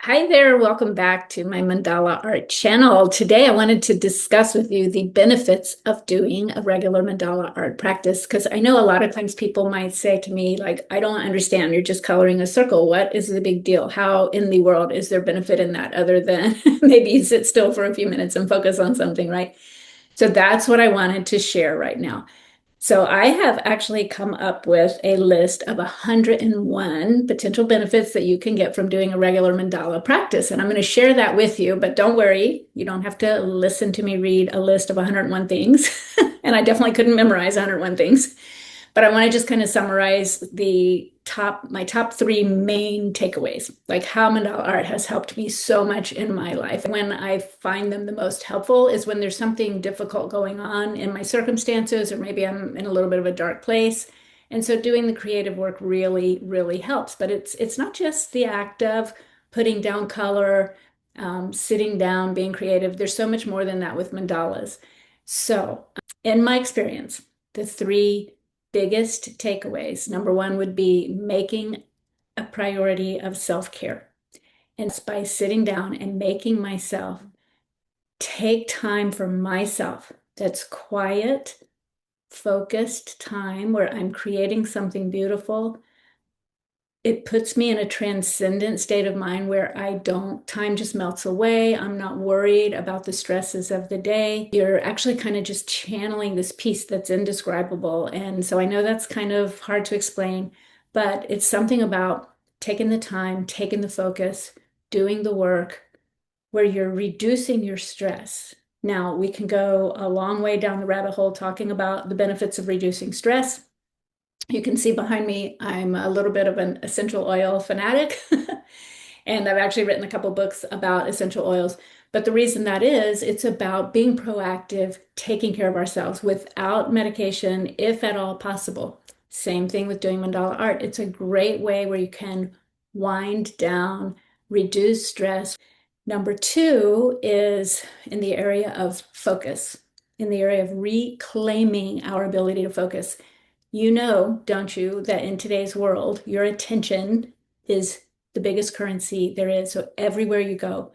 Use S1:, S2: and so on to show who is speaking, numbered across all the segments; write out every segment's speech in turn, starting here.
S1: Hi there, welcome back to my Mandala Art channel. Today I wanted to discuss with you the benefits of doing a regular Mandala art practice because I know a lot of times people might say to me, like, I don't understand, you're just coloring a circle. What is the big deal? How in the world is there benefit in that other than maybe you sit still for a few minutes and focus on something, right? So that's what I wanted to share right now. So I have actually come up with a list of 101 potential benefits that you can get from doing a regular mandala practice. And I'm going to share that with you, but don't worry, you don't have to listen to me read a list of 101 things. And I definitely couldn't memorize 101 things. But I want to just kind of summarize my top three main takeaways, like how mandala art has helped me so much in my life. When I find them the most helpful is when there's something difficult going on in my circumstances, or maybe I'm in a little bit of a dark place. And so doing the creative work really, really helps. But it's not just the act of putting down color, sitting down, being creative. There's so much more than that with mandalas. So, in my experience, the three biggest takeaways. Number one would be making a priority of self-care. And it's by sitting down and making myself take time for myself that's quiet, focused time where I'm creating something beautiful. It puts me in a transcendent state of mind where time just melts away. I'm not worried about the stresses of the day. You're actually kind of just channeling this peace that's indescribable. And so I know that's kind of hard to explain, but it's something about taking the time, taking the focus, doing the work where you're reducing your stress. Now, we can go a long way down the rabbit hole talking about the benefits of reducing stress. You can see behind me, I'm a little bit of an essential oil fanatic. And I've actually written a couple books about essential oils. But the reason that is, it's about being proactive, taking care of ourselves without medication, if at all possible. Same thing with doing mandala art. It's a great way where you can wind down, reduce stress. Number two is in the area of focus, in the area of reclaiming our ability to focus. You know, don't you, that in today's world, your attention is the biggest currency there is. So everywhere you go,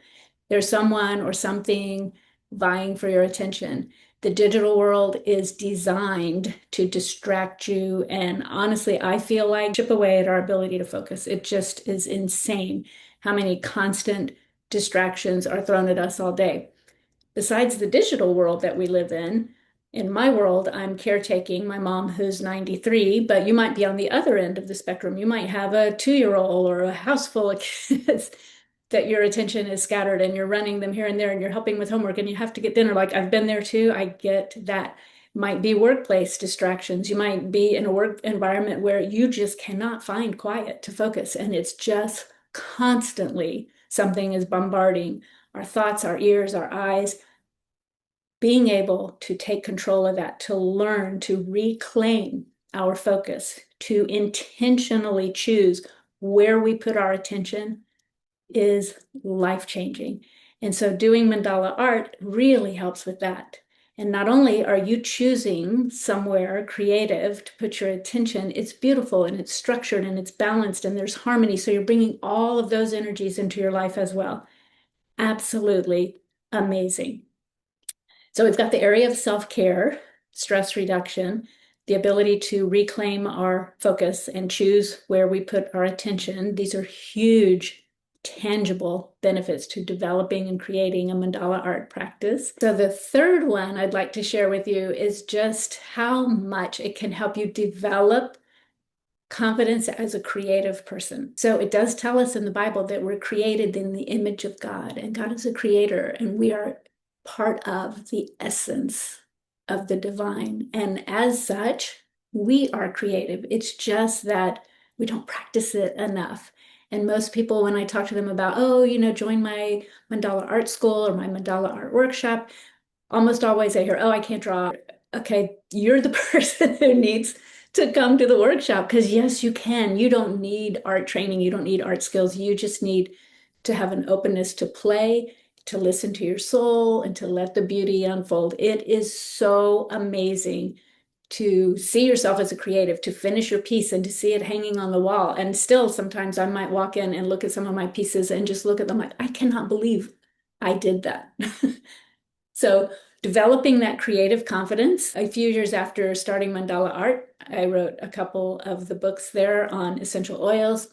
S1: there's someone or something vying for your attention. The digital world is designed to distract you. And honestly, I feel like chip away at our ability to focus. It just is insane how many constant distractions are thrown at us all day. Besides the digital world that we live in my world, I'm caretaking my mom who's 93, but you might be on the other end of the spectrum. You might have a 2-year-old or a house full of kids that your attention is scattered and you're running them here and there and you're helping with homework and you have to get dinner. Like I've been there too. I get that. Might be workplace distractions. You might be in a work environment where you just cannot find quiet to focus, and it's just constantly something is bombarding our thoughts, our ears, our eyes. Being able to take control of that, to learn to reclaim our focus, to intentionally choose where we put our attention is life-changing. And so doing mandala art really helps with that. And not only are you choosing somewhere creative to put your attention, it's beautiful and it's structured and it's balanced and there's harmony. So you're bringing all of those energies into your life as well. Absolutely amazing. So we've got the area of self-care, stress reduction, the ability to reclaim our focus and choose where we put our attention. These are huge, tangible benefits to developing and creating a mandala art practice. So the third one I'd like to share with you is just how much it can help you develop confidence as a creative person. So it does tell us in the Bible that we're created in the image of God, and God is a creator, and we are part of the essence of the divine. And as such, we are creative. It's just that we don't practice it enough. And most people, when I talk to them about, oh, join my mandala art school or my mandala art workshop, almost always I hear, oh, I can't draw. Okay, you're the person who needs to come to the workshop because yes, you can. You don't need art training. You don't need art skills. You just need to have an openness to play, to listen to your soul, and to let the beauty unfold. It is so amazing to see yourself as a creative, to finish your piece and to see it hanging on the wall. And still, sometimes I might walk in and look at some of my pieces and just look at them like, I cannot believe I did that. So developing that creative confidence. A few years after starting Mandala Art, I wrote a couple of the books there on essential oils.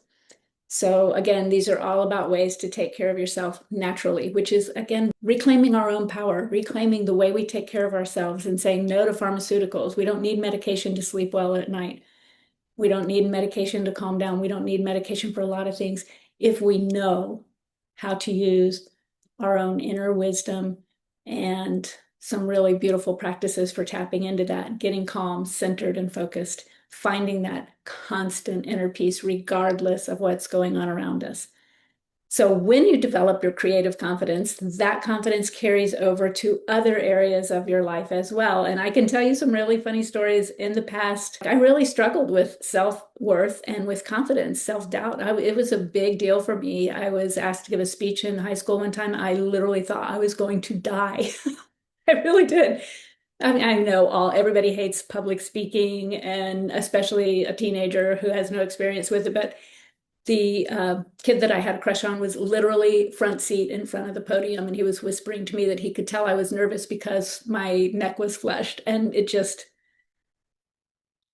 S1: So again, these are all about ways to take care of yourself naturally, which is, again, reclaiming our own power, reclaiming the way we take care of ourselves and saying no to pharmaceuticals. We don't need medication to sleep well at night. We don't need medication to calm down. We don't need medication for a lot of things if we know how to use our own inner wisdom and some really beautiful practices for tapping into that, getting calm, centered, and focused, finding that constant inner peace regardless of what's going on around us. So when you develop your creative confidence, that confidence carries over to other areas of your life as well. And I can tell you some really funny stories in the past. I really struggled with self-worth and with confidence, self-doubt. It was a big deal for me. I was asked to give a speech in high school one time. I literally thought I was going to die. I really did. I mean, I know everybody hates public speaking, and especially a teenager who has no experience with it, but the kid that I had a crush on was literally front seat in front of the podium, and he was whispering to me that he could tell I was nervous because my neck was flushed, and it just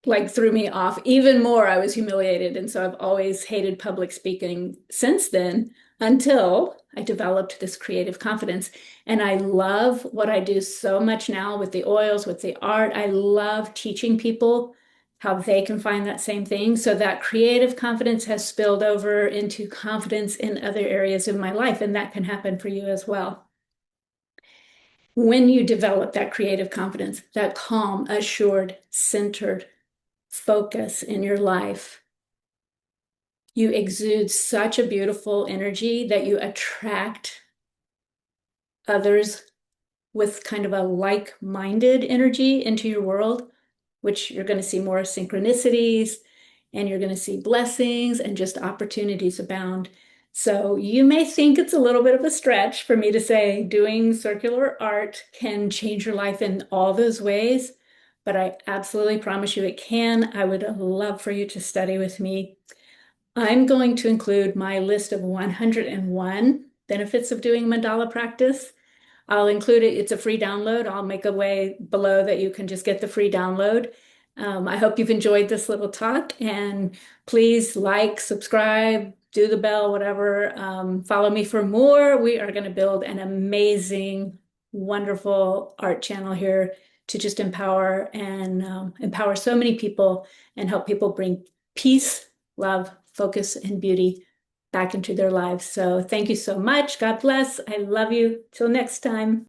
S1: like threw me off even more. I was humiliated, and so I've always hated public speaking since then until I developed this creative confidence. And I love what I do so much now with the oils, with the art. I love teaching people how they can find that same thing. So that creative confidence has spilled over into confidence in other areas of my life, and that can happen for you as well. When you develop that creative confidence, that calm, assured, centered focus in your life, you exude such a beautiful energy that you attract others with kind of a like-minded energy into your world, which you're going to see more synchronicities and you're going to see blessings and just opportunities abound. So you may think it's a little bit of a stretch for me to say doing circular art can change your life in all those ways, but I absolutely promise you it can. I would love for you to study with me. I'm going to include my list of 101 benefits of doing mandala practice. I'll include it. It's a free download. I'll make a way below that you can just get the free download. I hope you've enjoyed this little talk, and please like, subscribe, do the bell, whatever. Follow me for more. We are going to build an amazing, wonderful art channel here to just empower and empower so many people and help people bring peace, love, focus, and beauty back into their lives. So thank you so much. God bless. I love you. Till next time.